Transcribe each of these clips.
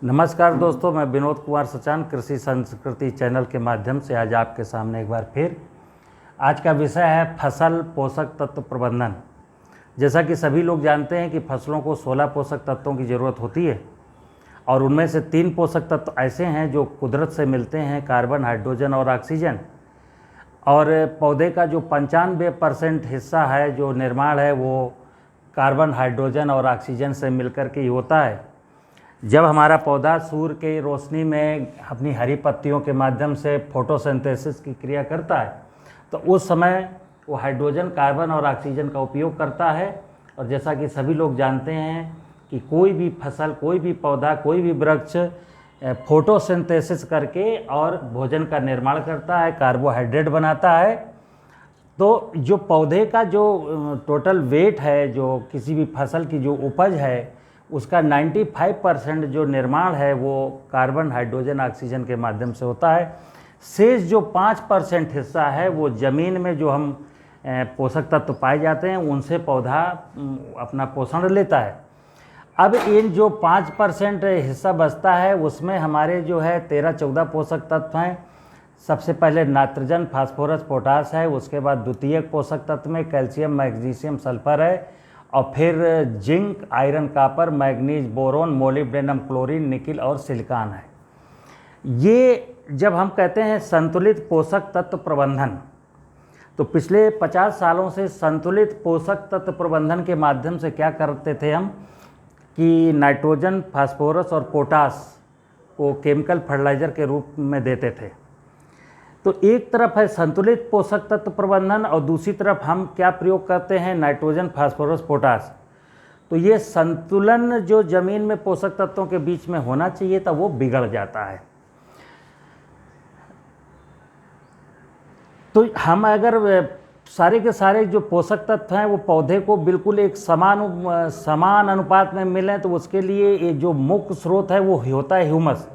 नमस्कार दोस्तों, मैं विनोद कुमार सचान कृषि संस्कृति चैनल के माध्यम से आज आपके सामने एक बार फिर आज का विषय है फसल पोषक तत्व प्रबंधन। जैसा कि सभी लोग जानते हैं कि फसलों को 16 पोषक तत्वों की ज़रूरत होती है और उनमें से 3 पोषक तत्व ऐसे हैं जो कुदरत से मिलते हैं, कार्बन, हाइड्रोजन और ऑक्सीजन। और पौधे का जो 95% हिस्सा है जो निर्माण है वो कार्बन, हाइड्रोजन और ऑक्सीजन से मिलकर के ही होता है। जब हमारा पौधा सूर्य की रोशनी में अपनी हरी पत्तियों के माध्यम से फोटोसिंथेसिस की क्रिया करता है तो उस समय वो हाइड्रोजन, कार्बन और ऑक्सीजन का उपयोग करता है। और जैसा कि सभी लोग जानते हैं कि कोई भी फसल, कोई भी पौधा, कोई भी वृक्ष फोटोसिंथेसिस करके और भोजन का निर्माण करता है, कार्बोहाइड्रेट बनाता है। तो जो पौधे का जो टोटल वेट है, जो किसी भी फसल की जो उपज है उसका 95% जो निर्माण है वो कार्बन, हाइड्रोजन, ऑक्सीजन के माध्यम से होता है। शेष जो 5% हिस्सा है वो ज़मीन में जो हम पोषक तत्व पाए जाते हैं उनसे पौधा अपना पोषण लेता है। अब इन जो 5% हिस्सा बचता है उसमें हमारे जो है 13-14 पोषक तत्व हैं। सबसे पहले नाइट्रोजन, फास्फोरस, पोटास है। उसके बाद द्वितीयक पोषक तत्व में कैल्शियम, मैग्नीशियम, सल्फर है। और फिर zinc, iron, copper, manganese, boron, molybdenum, chlorine, nickel और सिलिकॉन है। ये जब हम कहते हैं संतुलित पोषक तत्व प्रबंधन, तो पिछले 50 सालों से संतुलित पोषक तत्व प्रबंधन के माध्यम से क्या करते थे हम कि नाइट्रोजन, फास्फोरस और पोटास को केमिकल फर्टिलाइज़र के रूप में देते थे। तो एक तरफ है संतुलित पोषक तत्व प्रबंधन और दूसरी तरफ हम क्या प्रयोग करते हैं, नाइट्रोजन, फास्फोरस, पोटास। तो ये संतुलन जो ज़मीन में पोषक तत्वों के बीच में होना चाहिए था वो बिगड़ जाता है। तो हम अगर सारे के सारे जो पोषक तत्व हैं वो पौधे को बिल्कुल एक समान अनुपात में मिलें तो उसके लिए ये जो मुख्य स्रोत है वो होता है ह्यूमस।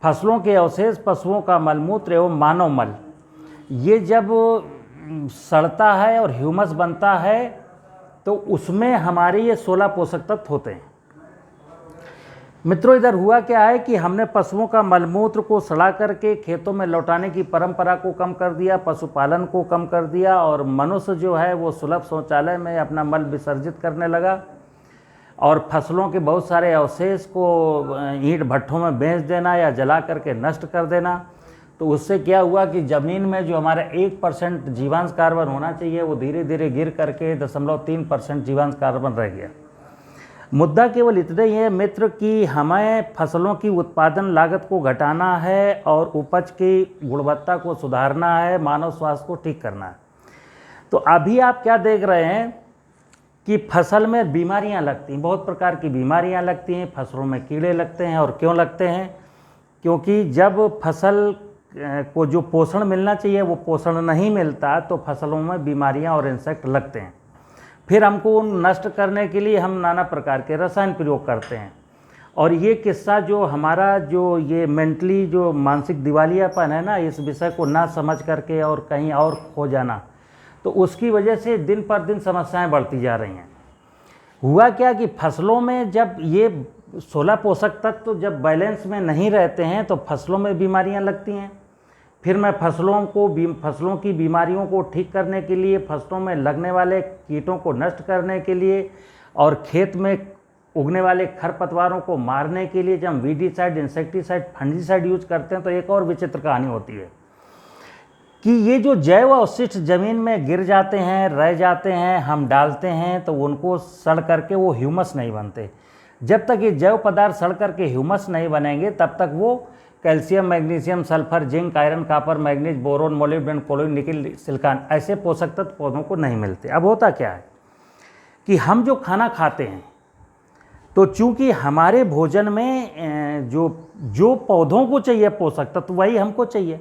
फसलों के अवशेष, पशुओं का मलमूत्र एवं मानव मल, ये जब सड़ता है और ह्यूमस बनता है तो उसमें हमारे ये 16 पोषक तत्व होते हैं। मित्रों, इधर हुआ क्या है कि हमने पशुओं का मलमूत्र को सड़ा करके खेतों में लौटाने की परंपरा को कम कर दिया, पशुपालन को कम कर दिया और मनुष्य जो है वो सुलभ शौचालय में अपना मल विसर्जित करने लगा। और फसलों के बहुत सारे अवशेष को ईंट भट्ठों में बेच देना या जला करके नष्ट कर देना। तो उससे क्या हुआ कि ज़मीन में जो हमारा 1% जीवांश कार्बन होना चाहिए वो धीरे धीरे गिर करके 0.3% जीवांश कार्बन रह गया। मुद्दा केवल इतना ही है मित्र कि हमें फसलों की उत्पादन लागत को घटाना है और उपज की गुणवत्ता को सुधारना है, मानव स्वास्थ्य को ठीक करना है। तो अभी आप क्या देख रहे हैं कि फसल में बीमारियां लगती हैं, बहुत प्रकार की बीमारियां लगती हैं, फसलों में कीड़े लगते हैं। और क्यों लगते हैं? क्योंकि जब फसल को जो पोषण मिलना चाहिए वो पोषण नहीं मिलता तो फसलों में बीमारियां और इंसेक्ट लगते हैं। फिर हमको नष्ट करने के लिए हम नाना प्रकार के रसायन प्रयोग करते हैं। और ये किस्सा जो हमारा जो ये मेंटली जो मानसिक दिवालियापन है ना, इस विषय को ना समझ करके और कहीं और खो जाना, तो उसकी वजह से दिन पर दिन समस्याएं बढ़ती जा रही हैं। हुआ क्या कि फसलों में जब ये 16 पोषक तत्व जब बैलेंस में नहीं रहते हैं तो फसलों में बीमारियां लगती हैं। फिर मैं फसलों की बीमारियों को ठीक करने के लिए, फसलों में लगने वाले कीटों को नष्ट करने के लिए और खेत में उगने वाले खरपतवारों को मारने के लिए जब हम वीडीसाइड, इंसेक्टिसाइड, फंजीसाइड यूज करते हैं तो एक और विचित्र कहानी होती है कि ये जो जैव अवशिष्ट ज़मीन में गिर जाते हैं, रह जाते हैं, हम डालते हैं तो उनको सड़ करके वो ह्यूमस नहीं बनते। जब तक ये जैव पदार्थ सड़ करके ह्यूमस नहीं बनेंगे तब तक वो calcium, magnesium, sulphur, zinc, iron, copper, manganese, boron, molybdenum, chlorine, nickel, silicon ऐसे पोषक तत्व पौधों को नहीं मिलते। अब होता क्या है कि हम जो खाना खाते हैं तो चूँकि हमारे भोजन में जो पौधों को चाहिए पोषक तत्व वही हमको चाहिए,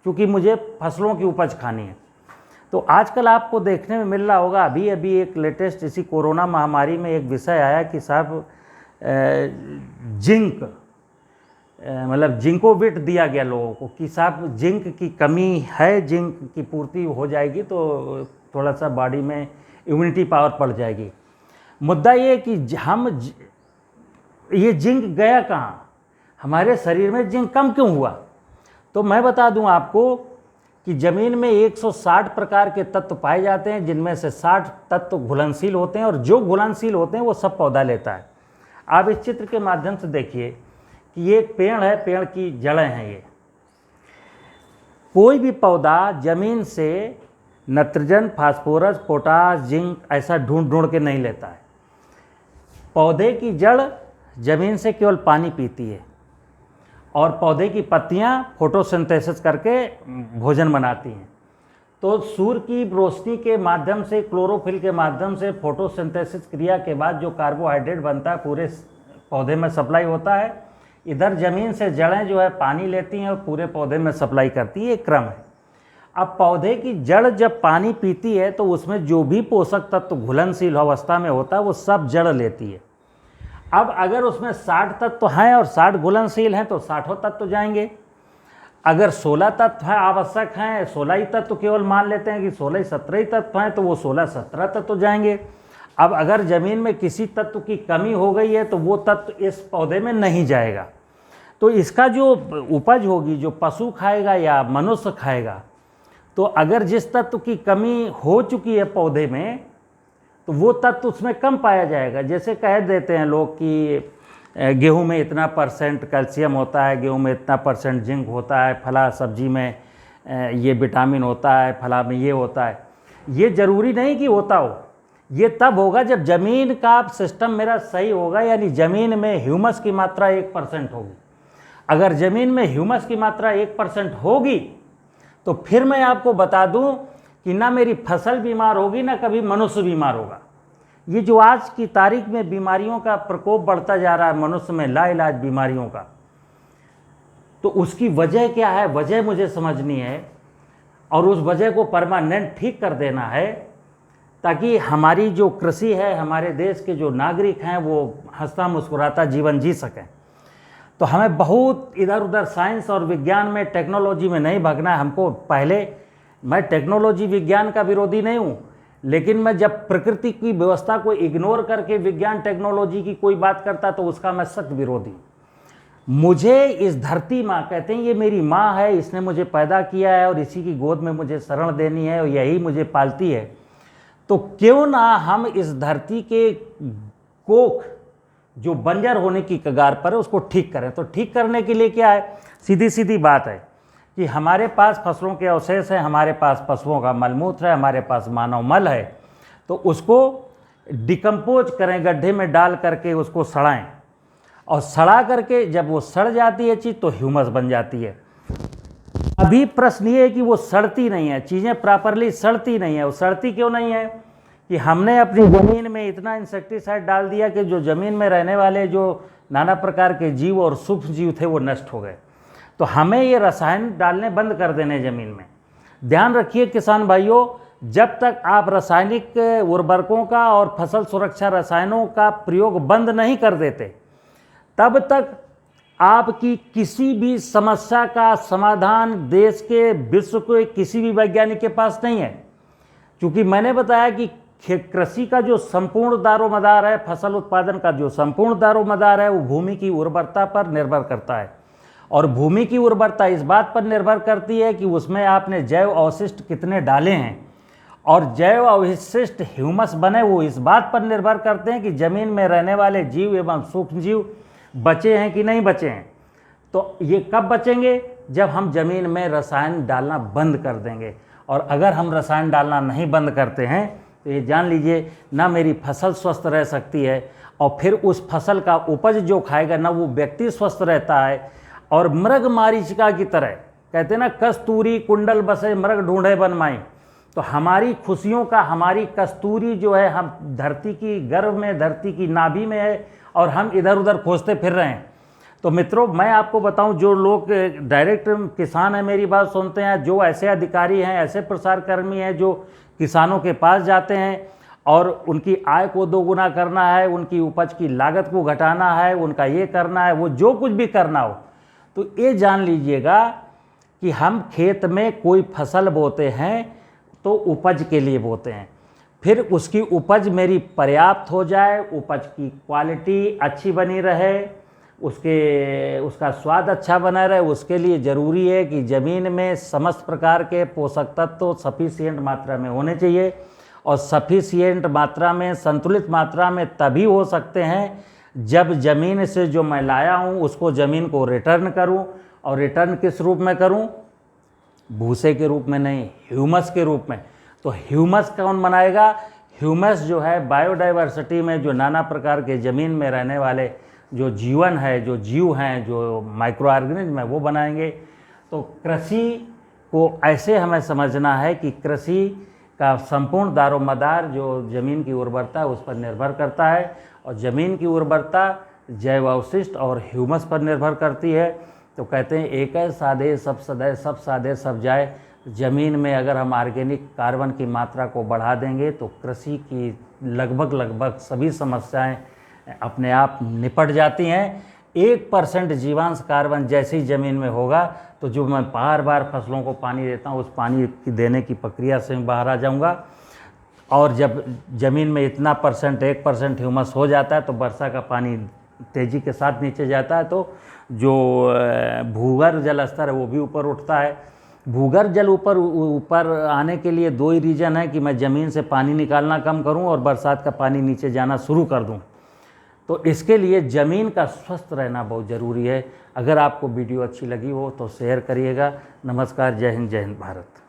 क्योंकि मुझे फसलों की उपज खानी है। तो आजकल आपको देखने में मिल रहा होगा, अभी एक लेटेस्ट इसी कोरोना महामारी में एक विषय आया कि साहब जिंक मतलब जिंकोविट दिया गया लोगों को कि साहब जिंक की कमी है, जिंक की पूर्ति हो जाएगी तो थोड़ा सा बॉडी में इम्यूनिटी पावर बढ़ जाएगी। मुद्दा ये कि हम ये जिंक गया कहाँ? हमारे शरीर में जिंक कम क्यों हुआ? तो मैं बता दूं आपको कि ज़मीन में 160 प्रकार के तत्व पाए जाते हैं, जिनमें से 60 तत्व घुलनशील होते हैं, और जो घुलनशील होते हैं वो सब पौधा लेता है। आप इस चित्र के माध्यम से देखिए कि ये एक पेड़ है, पेड़ की जड़ें हैं। ये कोई भी पौधा ज़मीन से नाइट्रोजन, फास्फोरस, पोटास, जिंक ऐसा ढूंढ ढूंढ के नहीं लेता है। पौधे की जड़ ज़मीन से केवल पानी पीती है, और पौधे की पत्तियां फोटोसिंथेसिस करके भोजन बनाती हैं। तो सूर्य की रोशनी के माध्यम से, क्लोरोफिल के माध्यम से फोटोसिंथेसिस क्रिया के बाद जो कार्बोहाइड्रेट बनता है पूरे पौधे में सप्लाई होता है। इधर ज़मीन से जड़ें जो है पानी लेती हैं और पूरे पौधे में सप्लाई करती है, एक क्रम है। अब पौधे की जड़ जब पानी पीती है तो उसमें जो भी पोषक तत्व घुलनशील अवस्था में होता है वो सब जड़ लेती है। अब अगर उसमें 60 तत्व हैं और 60 घुलनशील हैं तो 60 तत्व जाएंगे। अगर 16 तत्व हैं आवश्यक हैं, 16 ही तत्व केवल मान लेते हैं कि 16 17 ही तत्व हैं, तो वो 16 17 तत्व जाएंगे। अब अगर ज़मीन में किसी तत्व की कमी हो गई है तो वो तत्व इस पौधे में नहीं जाएगा। तो इसका जो उपज होगी, जो पशु खाएगा या मनुष्य खाएगा, तो अगर जिस तत्व की कमी हो चुकी है पौधे में तो वो तत्व उसमें कम पाया जाएगा। जैसे कह देते हैं लोग कि गेहूं में इतना % कैल्शियम होता है, गेहूं में इतना % जिंक होता है, फला सब्जी में ये विटामिन होता है, फला में ये होता है। ये ज़रूरी नहीं कि होता हो, ये तब होगा जब ज़मीन का सिस्टम मेरा सही होगा, यानी ज़मीन में ह्यूमस की मात्रा 1% होगी। अगर ज़मीन में ह्यूमस की मात्रा 1% होगी तो फिर मैं आपको बता दूं कि ना मेरी फसल बीमार होगी, ना कभी मनुष्य बीमार होगा। ये जो आज की तारीख में बीमारियों का प्रकोप बढ़ता जा रहा है मनुष्य में, लाइलाज बीमारियों का, तो उसकी वजह क्या है? वजह मुझे समझनी है और उस वजह को परमानेंट ठीक कर देना है, ताकि हमारी जो कृषि है, हमारे देश के जो नागरिक हैं वो हंसता मुस्कुराता जीवन जी सकें। तो हमें बहुत इधर उधर साइंस और विज्ञान में, टेक्नोलॉजी में नहीं भागना है हमको। पहले मैं टेक्नोलॉजी विज्ञान का विरोधी नहीं हूँ, लेकिन मैं जब प्रकृति की व्यवस्था को इग्नोर करके विज्ञान टेक्नोलॉजी की कोई बात करता तो उसका मैं सख्त विरोधी। मुझे इस धरती माँ, कहते हैं ये मेरी माँ है, इसने मुझे पैदा किया है और इसी की गोद में मुझे शरण देनी है और यही मुझे पालती है। तो क्यों ना हम इस धरती के कोख जो बंजर होने की कगार पर है उसको ठीक करें। तो ठीक करने के लिए क्या है? सीधी सीधी बात है कि हमारे पास फसलों के अवशेष हैं, हमारे पास पशुओं का मलमूत्र है, हमारे पास मानव मल है, तो उसको डिकम्पोज करें, गड्ढे में डाल करके उसको सड़ाएं, और सड़ा करके जब वो सड़ जाती है चीज़ तो ह्यूमस बन जाती है। अभी प्रश्न ये है कि वो सड़ती नहीं है, चीज़ें प्रॉपरली सड़ती नहीं है। वो सड़ती क्यों नहीं है? कि हमने अपनी ज़मीन में इतना इंसेक्टिसाइड डाल दिया कि जो ज़मीन में रहने वाले जो नाना प्रकार के जीव और सूक्ष्म जीव थे वो नष्ट हो गए। तो हमें ये रसायन डालने बंद कर देने ज़मीन में। ध्यान रखिए किसान भाइयों, जब तक आप रासायनिक उर्वरकों का और फसल सुरक्षा रसायनों का प्रयोग बंद नहीं कर देते, तब तक आपकी किसी भी समस्या का समाधान देश के, विश्व के किसी भी वैज्ञानिक के पास नहीं है। क्योंकि मैंने बताया कि कृषि का जो संपूर्ण दारोमदार है, फसल उत्पादन का जो संपूर्ण दारोमदार है, वो भूमि की उर्वरता पर निर्भर करता है। और भूमि की उर्वरता इस बात पर निर्भर करती है कि उसमें आपने जैव अवशिष्ट कितने डाले हैं, और जैव अवशिष्ट ह्यूमस बने वो इस बात पर निर्भर करते हैं कि ज़मीन में रहने वाले जीव एवं सूक्ष्म जीव बचे हैं कि नहीं बचे हैं। तो ये कब बचेंगे? जब हम ज़मीन में रसायन डालना बंद कर देंगे। और अगर हम रसायन डालना नहीं बंद करते हैं तो ये जान लीजिए, ना मेरी फसल स्वस्थ रह सकती है, और फिर उस फसल का उपज जो खाएगा ना वो व्यक्ति स्वस्थ रहता है। और मृग मारीचिका की तरह, कहते हैं ना, कस्तूरी कुंडल बसे मृग ढूंढे बन माई। तो हमारी खुशियों का, हमारी कस्तूरी जो है, हम धरती की गर्भ में, धरती की नाभि में है, और हम इधर उधर खोजते फिर रहे हैं। तो मित्रों, मैं आपको बताऊं, जो लोग डायरेक्ट किसान हैं मेरी बात सुनते हैं, जो ऐसे अधिकारी हैं, ऐसे प्रसारकर्मी हैं जो किसानों के पास जाते हैं और उनकी आय को दोगुना करना है, उनकी उपज की लागत को घटाना है, उनका ये करना है, वो जो कुछ भी करना हो, तो ये जान लीजिएगा कि हम खेत में कोई फसल बोते हैं तो उपज के लिए बोते हैं। फिर उसकी उपज मेरी पर्याप्त हो जाए, उपज की क्वालिटी अच्छी बनी रहे, उसका स्वाद अच्छा बना रहे, उसके लिए ज़रूरी है कि ज़मीन में समस्त प्रकार के पोषक तत्व तो सफिशिएंट मात्रा में होने चाहिए। और सफिशिएंट मात्रा में, संतुलित मात्रा में तभी हो सकते हैं जब ज़मीन से जो मैं लाया हूँ उसको ज़मीन को रिटर्न करूँ। और रिटर्न किस रूप में करूँ? भूसे के रूप में नहीं, ह्यूमस के रूप में। तो ह्यूमस कौन बनाएगा? ह्यूमस जो है बायोडाइवर्सिटी में जो नाना प्रकार के ज़मीन में रहने वाले जो जीवन है, जो जीव हैं, जो माइक्रो ऑर्गेनिज्म है, वो बनाएंगे। तो कृषि को ऐसे हमें समझना है कि कृषि का संपूर्ण दारोमदार जो ज़मीन की उर्वरता है उस पर निर्भर करता है, और ज़मीन की उर्वरता जैव अवशिष्ट और ह्यूमस पर निर्भर करती है। तो कहते हैं एक है साधे सब सदै, सब साधे सब जाए। ज़मीन में अगर हम ऑर्गेनिक कार्बन की मात्रा को बढ़ा देंगे तो कृषि की लगभग सभी समस्याएं अपने आप निपट जाती हैं। 1% जीवांश कार्बन जैसे ही ज़मीन में होगा तो जो मैं बार बार फसलों को पानी देता हूँ उस पानी की देने की प्रक्रिया से मैं बाहर आ जाऊँगा। और जब ज़मीन में इतना परसेंट 1% ह्यूमस हो जाता है तो वर्षा का पानी तेज़ी के साथ नीचे जाता है, तो जो भूगर्भ जल स्तर है वो भी ऊपर उठता है। भूगर्भ जल ऊपर आने के लिए दो ही रीज़न है कि मैं ज़मीन से पानी निकालना कम करूं और बरसात का पानी नीचे जाना शुरू कर दूं। तो इसके लिए ज़मीन का स्वस्थ रहना बहुत ज़रूरी है। अगर आपको वीडियो अच्छी लगी हो तो शेयर करिएगा। नमस्कार, जय हिंद, जय हिंद भारत।